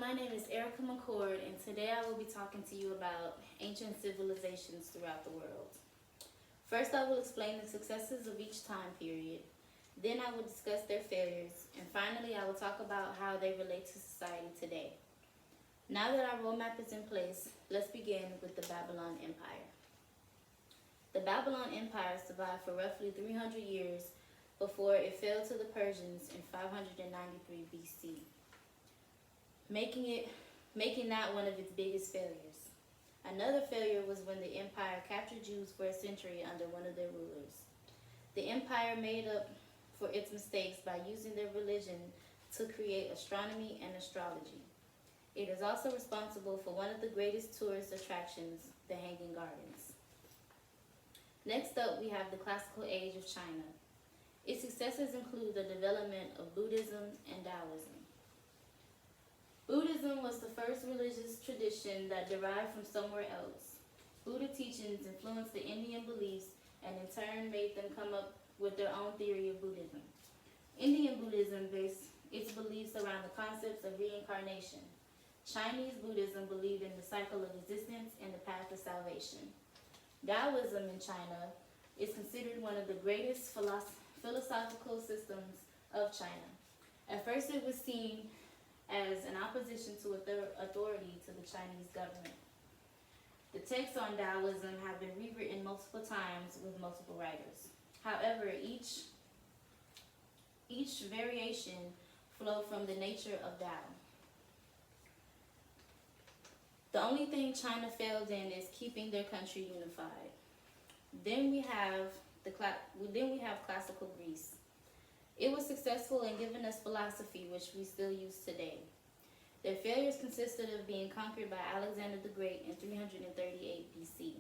my name is Erica McCord, and today I will be talking to you about ancient civilizations throughout the world. First, I will explain the successes of each time period. Then I will discuss their failures, and finally I will talk about how they relate to society today. Now that our roadmap is in place, let's begin with the Babylon Empire. The Babylon Empire survived for roughly 300 years before it fell to the Persians in 593 BC. Making that one of its biggest failures. Another failure was when the empire captured Jews for a century under one of their rulers. The empire made up for its mistakes by using their religion to create astronomy and astrology. It is also responsible for one of the greatest tourist attractions, the Hanging Gardens. Next up, we have the classical age of China. Its successes include the development of Buddhism and Taoism. Buddhism was the first religious tradition that derived from somewhere else. Buddha teachings influenced the Indian beliefs and in turn made them come up with their own theory of Buddhism. Indian Buddhism based its beliefs around the concepts of reincarnation. Chinese Buddhism believed in the cycle of existence and the path of salvation. Taoism in China is considered one of the greatest philosophical systems of China. At first it was seen as an opposition to authority to the Chinese government. The texts on Taoism have been rewritten multiple times with multiple writers. However, each variation flowed from the nature of Tao. The only thing China failed in is keeping their country unified. Then we have classical Greece. It was successful in giving us philosophy, which we still use today. Their failures consisted of being conquered by Alexander the Great in 338 BC.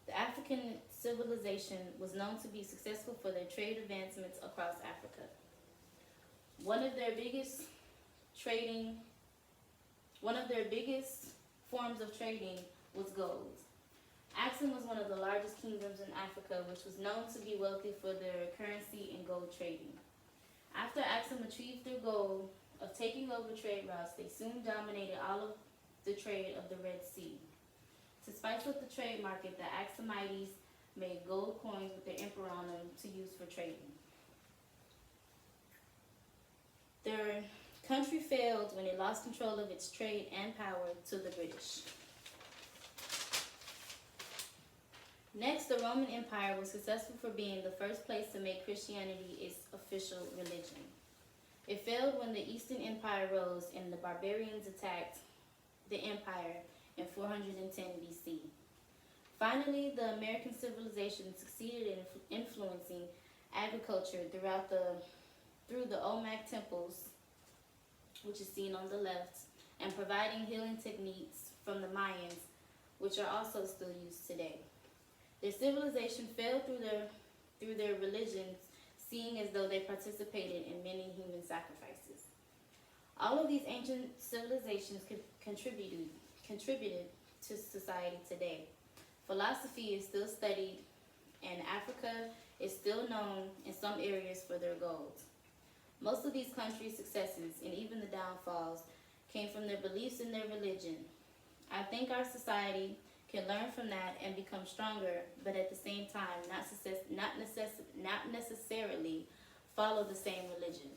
The African civilization was known to be successful for their trade advancements across Africa. One of their biggest forms of trading was gold. Axum was one of the largest kingdoms in Africa, which was known to be wealthy for their currency and gold trading. After Axum achieved their goal of taking over trade routes, they soon dominated all of the trade of the Red Sea. To spice up the trade market, the Axumites made gold coins with their emperor on them to use for trading. Their country failed when it lost control of its trade and power to the British. Next, the Roman Empire was successful for being the first place to make Christianity its official religion. It failed when the Eastern Empire rose and the barbarians attacked the empire in 410 BC. Finally, the American civilization succeeded in influencing agriculture through the Olmec temples, which is seen on the left, and providing healing techniques from the Mayans, which are also still used today. Their civilization failed through their religions, seeing as though they participated in many human sacrifices. All of these ancient civilizations contributed to society today. Philosophy is still studied, and Africa is still known in some areas for their gold. Most of these countries' successes, and even the downfalls, came from their beliefs in their religion. I think our society can learn from that and become stronger, but at the same time not necessarily follow the same religion.